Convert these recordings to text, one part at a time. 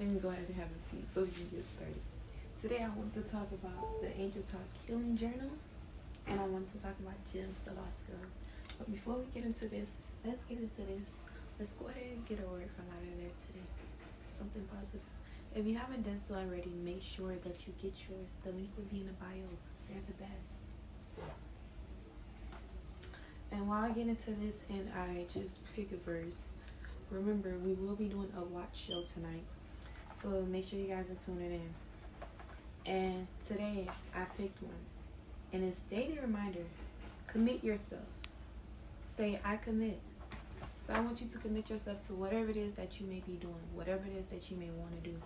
Let me go ahead and have a seat so we can get started. Today I want to talk about the Angel Talk Healing Journal, and I want to talk about Gems, the Lost Girl. But before we get into this, let's get into this. Let's go ahead and get a word from out of there today. Something positive. If you haven't done so already, make sure that you get yours. The link will be in the bio. They're the best. And while I get into this and I just pick a verse, remember we will be doing a watch show tonight. So make sure you guys are tuning in. And today I picked one. And it's daily reminder. Commit yourself. Say I commit. So I want you to commit yourself to whatever it is that you may be doing, whatever it is that you may want to do,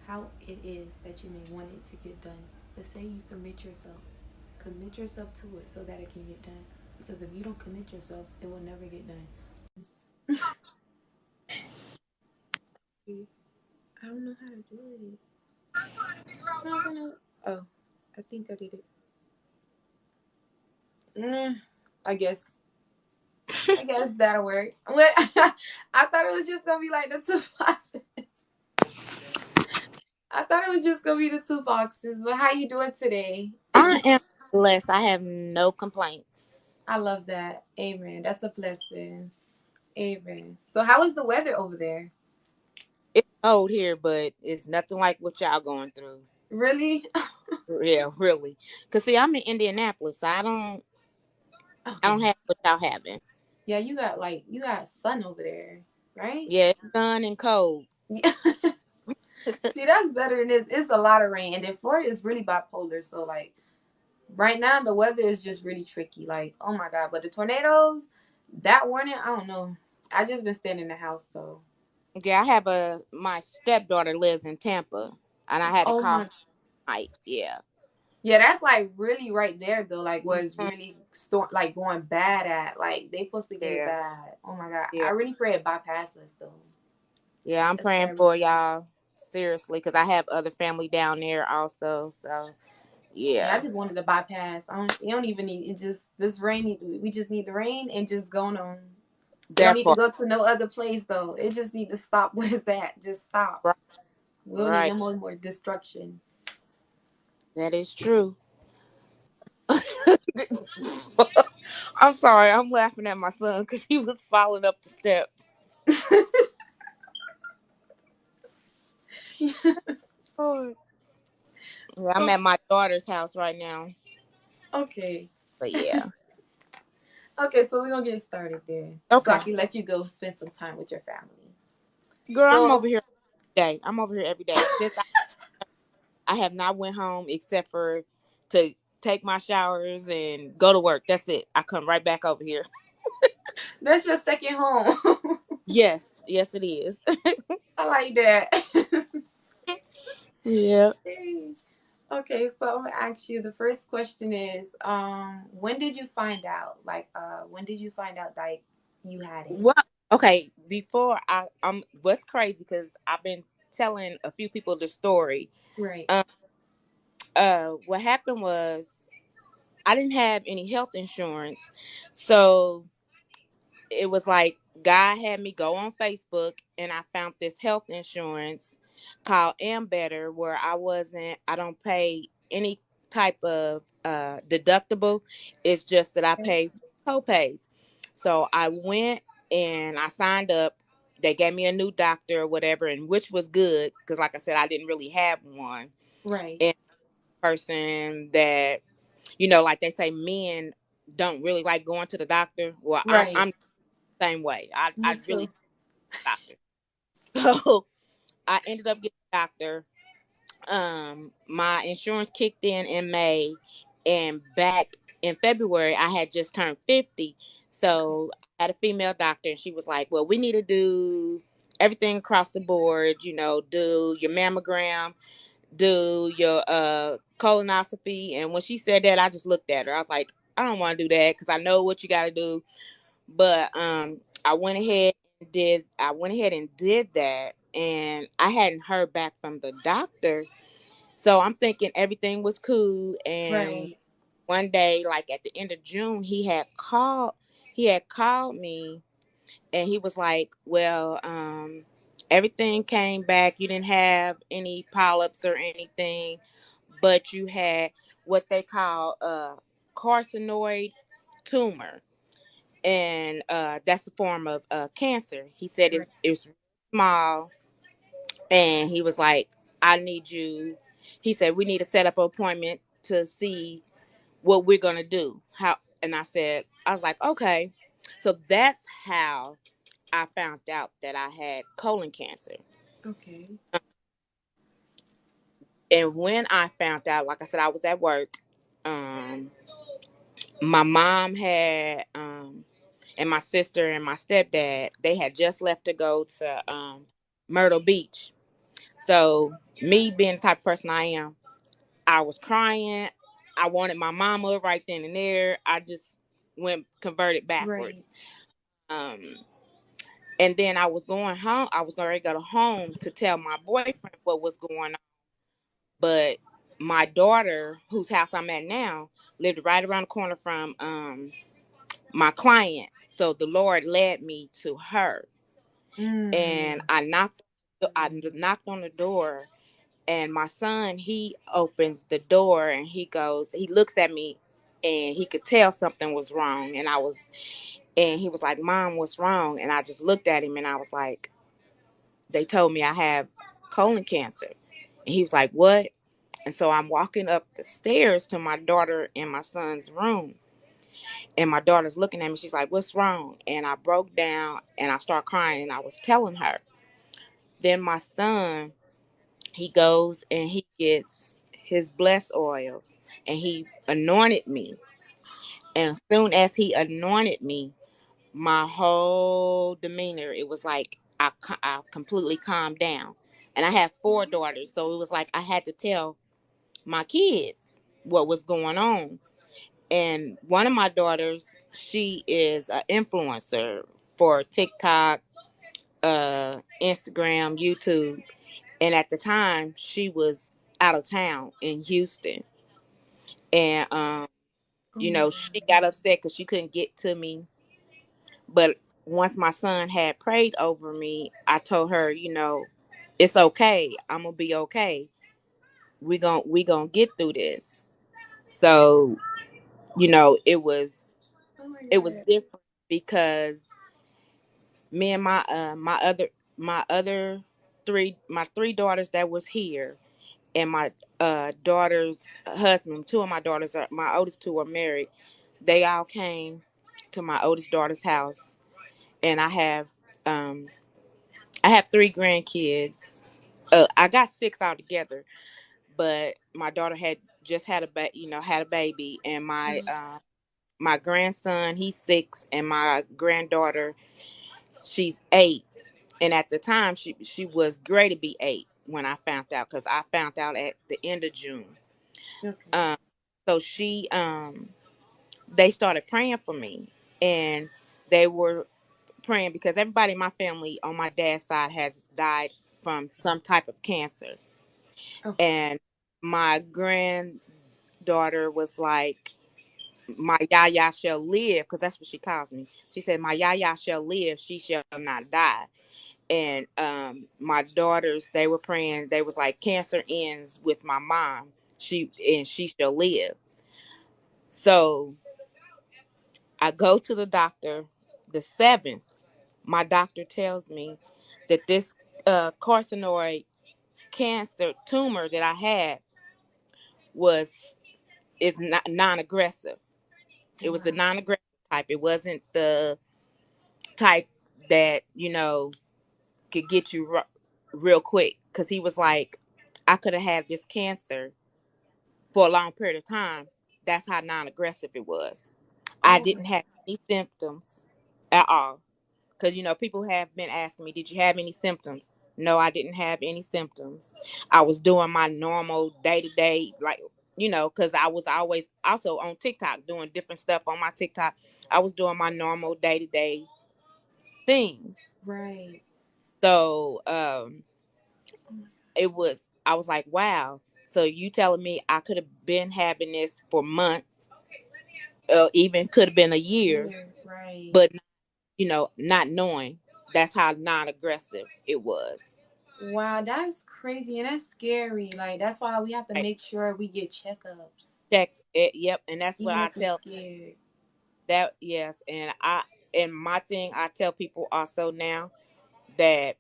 how it is that you may want it to get done. But say you commit yourself. Commit yourself to it so that it can get done. Because if you don't commit yourself, it will never get done. I don't know how to do it. Oh, I think I did it. I guess. I guess that'll work. I thought it was just gonna be like the two boxes. I thought it was just gonna be the two boxes. But how you doing today? I am blessed. I have no complaints. I love that. Amen. That's a blessing. Amen. So how is the weather over there? It's cold here, but it's nothing like what y'all going through. Really? Yeah, really. Cause see, I'm in Indianapolis, so I don't Okay. have what y'all having. Yeah, you got sun over there, right? Yeah, it's sun and cold. Yeah. See, that's better than this. It's a lot of rain, and then Florida is really bipolar. So like right now, the weather is just really tricky. Like, oh my god! But the tornadoes, that warning, I don't know. I just been staying in the house though. Yeah, I have my stepdaughter lives in Tampa, and I had to Oh call my. her tonight. Yeah. Yeah, that's like really right there though. Like, was Mhm. really like going bad at. Like, they supposed to get it Yeah. bad. Oh my god! I Yeah. really pray it bypass us though. Yeah. I'm That's praying terrible. for y'all seriously, cause I have other family down there also. So Yeah, I yeah. just wanted to bypass. You don't even need it. Just this rain. We just need the rain and just going on. It don't That need to part. go to no other place though. It just need to stop where it's at. Just stop. Right. We don't need Right. no more destruction. That is true. I'm sorry. I'm laughing at my son because he was falling up the steps. Oh. Yeah, I'm Oh, at my daughter's house right now. okay. But yeah. Okay, so we're gonna get started there. So I Okay. can let you go spend some time with your family. Girl, I'm over So here every day. I'm over here every day. Since I have not went home except for to take my showers and go to work. That's it. I come right back over here. that's your second home. Yes. Yes, it is. I like that. Yeah. Okay, so I'm gonna ask you. The first question is, when did you find out? Like, when did you find out that you had it? Well, okay. Before what's crazy because I've been telling a few people the story. Right. Um, what happened was I didn't have any health insurance. So it was like God had me go on Facebook and I found this health insurance called Am Better where I don't pay any type of deductible. It's just that I pay co-pays. So I went and I signed up. They gave me a new doctor or whatever, and which was good because, like I said, I didn't really have one. Right. And person that like they say, men don't really like going to the doctor. Well, I'm Right. the same way. I Me really too. doctor. So I ended up getting a doctor. My insurance kicked in May, and back in February I had just turned 50. So I had a female doctor, and she was like, "Well, we need to do everything across the board. Do your mammogram, do your colonoscopy." And when she said that, I just looked at her. I was like, "I don't want to do that because I know what you got to do." But I went ahead and did that, and I hadn't heard back from the doctor. So I'm thinking everything was cool. And Right. one day, like at the end of June, he had called me, and he was like, "Well, Everything came back. You didn't have any polyps or anything, but you had what they call a carcinoid tumor, and that's a form of cancer. He said Right. it's small, and he was like, "I need you." He said, "We need to set up an appointment to see what we're gonna do." How? And I was like, okay. So that's how I found out that I had colon cancer. Okay. And when I found out, like I said, I was at work. My mom had, and my sister and my stepdad, they had just left to go to Myrtle Beach. So me being the type of person I am, I was crying. I wanted my mama right then and there. I just went converted Right. backwards. Um, and then I was going home. I was already go to home to tell my boyfriend what was going on. But my daughter, whose house I'm at now, lived right around the corner from my client. So the Lord led me to her, and Mm. I knocked on the door, and my son, he opens the door, and he looks at me, and he could tell something was wrong, and he was like, "Mom, what's wrong?" And I just looked at him, and I was like, "They told me I have colon cancer." And he was like, "What?" And so I'm walking up the stairs to my daughter and my son's room. And my daughter's looking at me. She's like, "What's wrong?" And I broke down and I started crying, and I was telling her. Then my son, he goes and he gets his blessed oil and he anointed me. And as soon as he anointed me, my whole demeanor, it was like I completely calmed down. And I have four daughters. So it was like I had to tell my kids what was going on. And one of my daughters, she is an influencer for TikTok, Instagram, YouTube. And at the time, she was out of town in Houston. And, Oh my she God. got upset because she couldn't get to me. But once my son had prayed over me, I told her, it's okay. I'm going to be okay. We gonna get through this. So, Oh my it was God. different because me and my other three daughters that was here, and my daughter's husband, two of my daughters are my oldest two are married. They all came to my oldest daughter's house, and um I have three grandkids. I got six altogether, but my daughter had just had a baby, and my grandson, he's six, and my granddaughter, she's 8. And at the time, she was great to be 8 when I found out, because I found out at the end of June. Okay. Um, so they started praying for me, and they were praying because everybody in my family on my dad's side has died from some type of cancer. Okay. And my granddaughter was like, "My Yaya shall live," because that's what she calls me. She said, "My Yaya shall live; she shall not die." And my daughters, they were praying. They was like, "Cancer ends with my mom. She shall live." So I go to the doctor the 7th. My doctor tells me that this carcinoid cancer tumor that I had was is not non-aggressive. It was a Wow. non-aggressive type. It wasn't the type that could get you real quick. Because he was like, I could have had this cancer for a long period of time. That's how non-aggressive it was. I Oh didn't my have God. any symptoms at all. Because people have been asking me, "Did you have any symptoms?" No, I didn't have any symptoms. I was doing my normal day to day, like, because I was always also on TikTok doing different stuff on my TikTok. I was doing my normal day to day things. Right. So Oh my I was like, wow. So you telling me I could have been having this for months, even could have been a God. year, Yeah. Right. but not knowing. That's how non-aggressive it was. Wow, that's crazy and that's scary. Like that's why we have to Right. make sure we get checkups, Check it. Yep. And that's what even I if we're tell scared. that. Yes. And my thing, I tell people also now that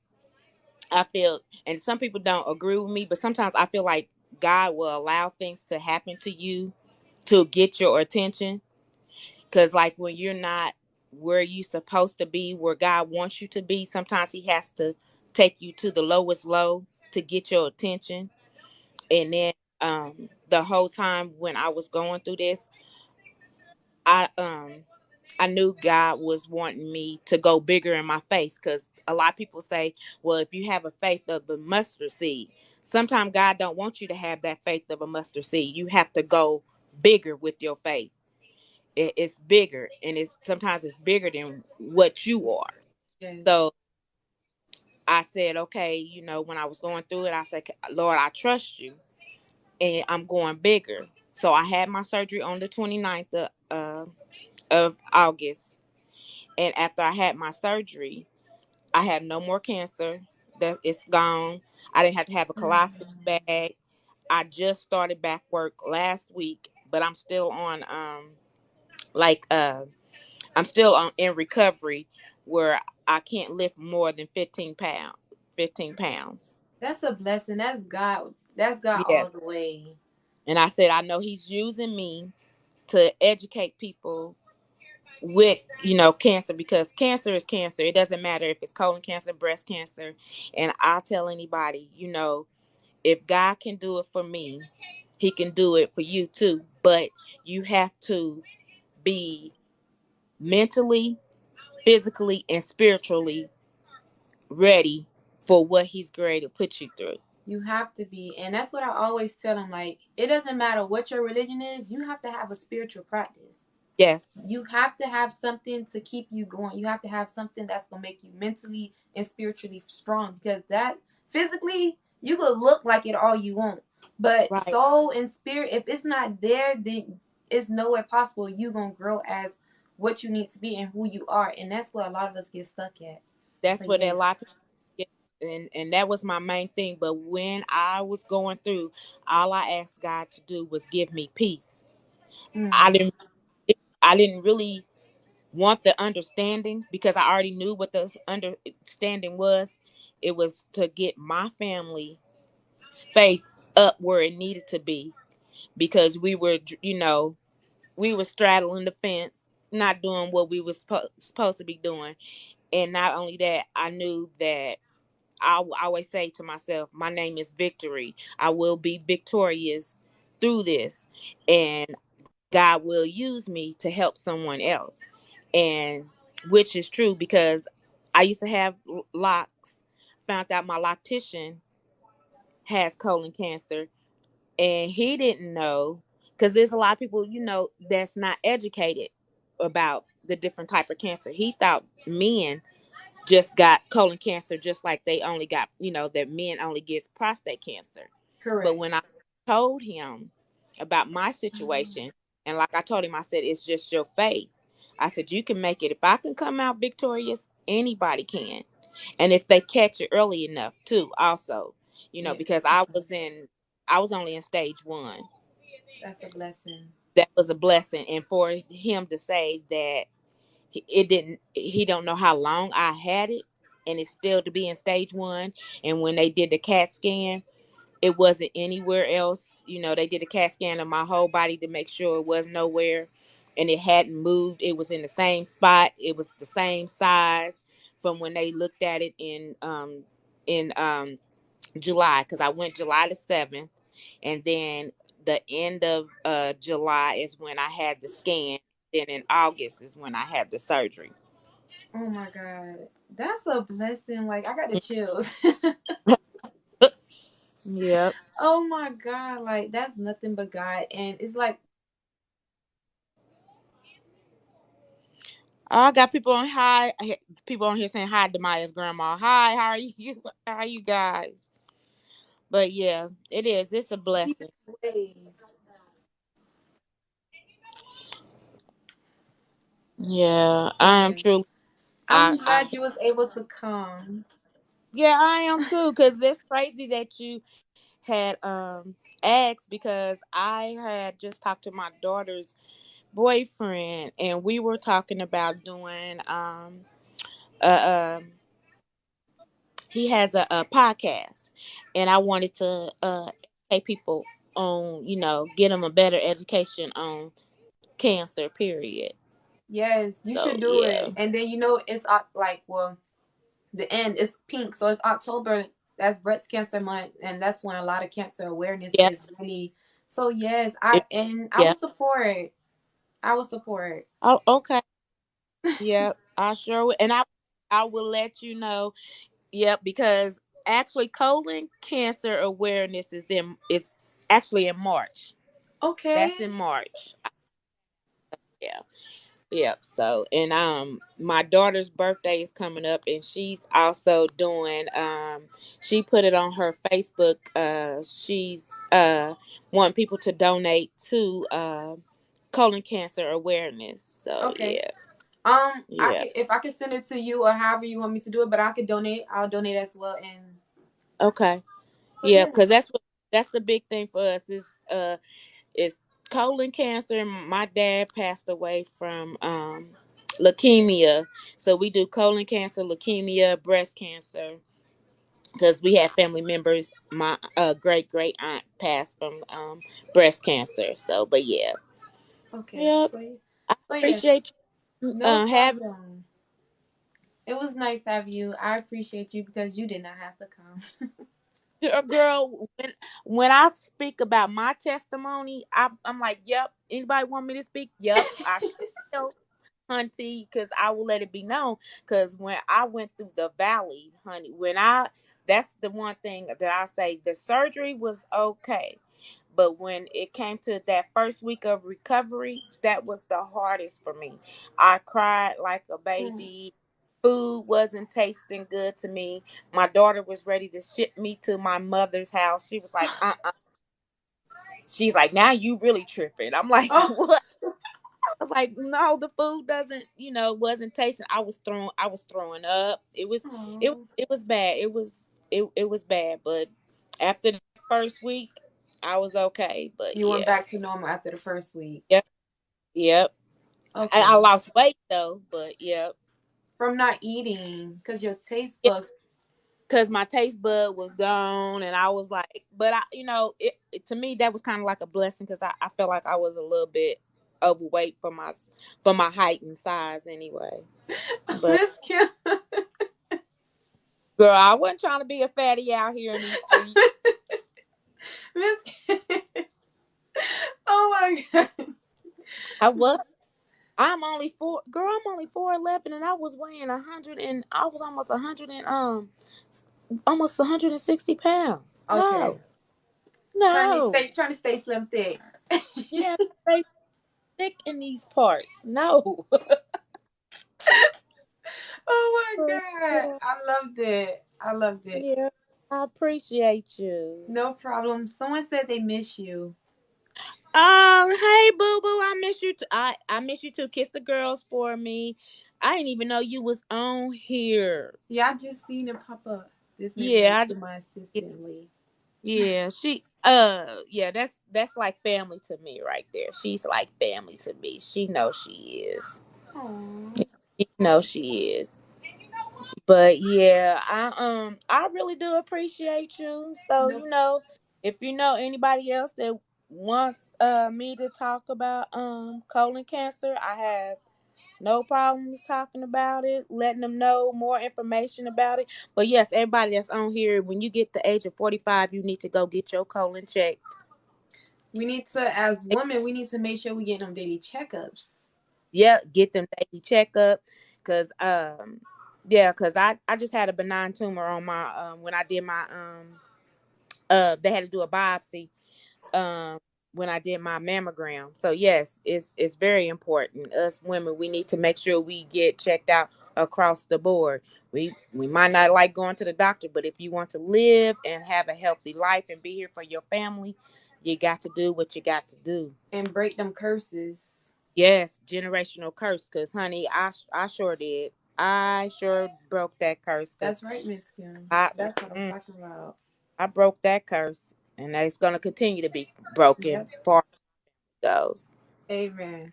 I feel, and some people don't agree with me, but sometimes I feel like God will allow things to happen to you to get your attention. Because, like, when you're not where you supposed to be, where God wants you to be, sometimes He has to take you to the lowest low to get your attention. And then, the whole time when I was going through this, I I knew God was wanting me to go bigger in my faith, because a lot of people say, well, if you have a faith of a mustard seed, sometimes God don't want you to have that faith of a mustard seed. You have to go bigger with your faith. It's bigger, and it's sometimes it's bigger than what you are. Yes. So I said, okay, when I was going through it, I said, Lord, I trust you, and I'm going bigger. So I had my surgery on the 29th of August. And after I had my surgery, I have no more cancer. That it's gone. I didn't have to have a colostomy bag. I just started back work last week, but I'm still on like I'm still on in recovery, where I can't lift more than 15 pounds. 15 pounds. That's a blessing. That's God. That's God all Yes. the way. And I said, I know He's using me to educate people with cancer, because cancer is cancer. It doesn't matter if it's colon cancer, breast cancer. And I tell anybody, if God can do it for me, He can do it for you too. But you have to be mentally, physically, and spiritually ready for what He's going to put you through. You have to be. And that's what I always tell them. Like, it doesn't matter what your religion is, you have to have a spiritual practice. You Yes. have to have something to keep you going. You have to have something that's going to make you mentally and spiritually strong, because that physically, you could look like it all you want. But Right. soul and spirit, if it's not there, then it's nowhere possible you going to grow as what you need to be and who you are. And that's what a lot of us get stuck at. So, That's what a yes. lot of people get. And that was my main thing. But when I was going through, all I asked God to do was give me peace. I Mm, didn't I didn't really want the understanding, because I already knew what the understanding was. It was to get my family faith up where it needed to be, because we were straddling the fence, not doing what we were supposed to be doing. And not only that, I knew that I always say to myself, my name is Victory. I will be victorious through this. And God will use me to help someone else. And which is true, because I used to have locks. Found out my loctician has colon cancer, and he didn't know, because there's a lot of people that's not educated about the different type of cancer. He thought men just got colon cancer, just like they only got, that men only gets prostate cancer. But correct. when I told him about my situation, and like I told him, I said, it's just your faith. I said, you can make it. If I can come out victorious, anybody can. And if they catch it early enough too, also, Yes. because I was only in stage 1. That's a blessing. That was a blessing. And for him to say that he don't know how long I had it, and it's still to be in stage 1. And when they did the CAT scan, it wasn't anywhere else. They did a CAT scan of my whole body to make sure it was nowhere, and it hadn't moved. It was in the same spot. It was the same size from when they looked at it in July, because I went July the 7th, and then the end of July is when I had the scan. Then in August is when I had the surgery. Oh my God. That's a blessing. Like, I got the chills. Yep. Oh my God. Like, that's nothing but God. And it's like, I got people on hi. People on here saying hi to Maya's grandma. Hi, how are you? How are you guys? But yeah, it is. It's a He blessing. has ways. Yeah, I am Yes. truly. I'm I glad you was able to come. yeah, I am too. Cause it's crazy that you had asked because I had just talked to my daughter's boyfriend and we were talking about doing uh, um he has a podcast and I wanted to educate people on, get them a better education on cancer, period. Yes, you So should do yeah. it. And then it's like, well, the end is pink, so it's October. That's breast cancer month, and that's when a lot of cancer awareness Yeah. is really. So yes, It, I will yeah. support. I will support. Oh, okay. Yep. I sure will. And I will let you know. Yep, because actually colon cancer awareness is actually in March. Okay. That's in March. Yeah. Yep. So, and my daughter's birthday is coming up and she's also doing she put it on her Facebook, she's wanting people to donate to colon cancer awareness. So, Okay. yeah. I Yeah. could, if I could send it to you or however you want me to do it, but I could donate. I'll donate as well. And Okay. so Yeah, yeah. cuz that's the big thing for us is colon cancer. My dad passed away from leukemia. So we do colon cancer, leukemia, breast cancer because we have family members. My great great aunt passed from breast cancer. So, but yeah, Okay. yep. I So yes, appreciate you no having problem. It was nice to have you. I appreciate you because you did not have to come. a girl. When I speak about my testimony, I'm like, yep. Anybody want me to speak? Yep. I sure hunty, because I will let it be known. Because when I went through the valley, honey, that's the one thing that I say, the surgery was okay. But when it came to that first week of recovery, that was the hardest for me. I cried like a Mm. baby. Food wasn't tasting good to me. My daughter was ready to ship me to my mother's house. She was like, She's like, now you really tripping. I'm like, Oh. what? I was like, no, the food doesn't, wasn't tasting. I was throwing up. Oh. It was bad. It was bad. But after the first week, I was okay. But You went yeah, back to normal after the first week. yep, yep. I Okay. lost weight though, but yep, From not eating, because your taste yeah, buds. because my taste bud was gone, and I was like, but to me that was kind of like a blessing because I felt like I was a little bit overweight for my height and size anyway. But Miss Kim. girl, I wasn't trying to be a fatty out here in these streets. Miss Kim. Oh my god. I was. I'm only four. Girl, I'm only 4'11", and I was weighing 100, and I was almost 100 and almost 160 pounds. Okay. No, Trying to stay slim thick. yeah, they thick in these parts. No. Oh my god. I loved it. I loved it. Yeah, I appreciate you. No problem. Someone said they miss you. Hey, boo boo, I miss you. I miss you too. Kiss the girls for me. I didn't even know you was on here. Yeah, I just seen it pop up. This may be Yeah, to my yeah, assistant Lee. yeah. Yeah, that's like family to me right there. She's like family to me. She knows she is. Oh. She knows she is. But yeah, I really do appreciate you. So, No, if you know anybody else that wants me to talk about colon cancer, I have no problems talking about it, letting them know more information about it. But yes, everybody that's on here, when you get the age of 45, you need to go get your colon checked. we need to, as women, we need to make sure we get them daily checkups. Yeah, get them daily checkup. Cause yeah, cause I just had a benign tumor on my when I did my they had to do a biopsy um when I did my mammogram. So yes, it's very important. Us women, we need to make sure we get checked out across the board. We might not like going to the doctor, but if you want to live and have a healthy life and be here for your family, you got to do what you got to do. And break them curses. Yes, generational curse. Cause honey, I sure did. I sure broke that curse because That's right, Miss Kim. I That's what I'm talking about. I broke that curse, and it's gonna continue to be broken Yep. far as it goes. Amen.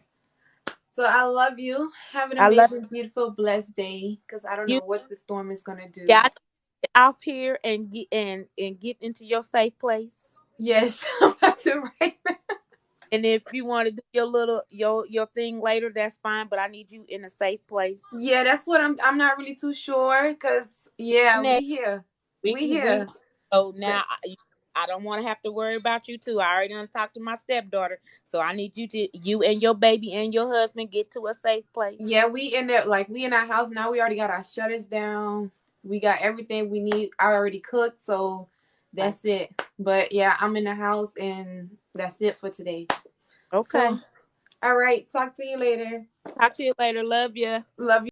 So I love you. Have an I love amazing, beautiful, blessed day. Because I don't you. know what the storm is gonna do. Yeah, I get off here and get into your safe place. Yes, I'm about to write. And if you want to do your little your thing later, that's fine. But I need you in a safe place. Yeah, that's what I'm not really too sure. Cause yeah, Next, we here. we We can we. here. So But now I don't want to have to worry about you too. I already done talked to my stepdaughter, so I need you and your baby and your husband get to a safe place. yeah, we in there like we in our house now. We already got our shutters down. We got everything we need. I already cooked, so Okay. that's it. But yeah, I'm in the house and that's it for today. Okay. So all right, talk to you later. Talk to you later. Love you. Love you.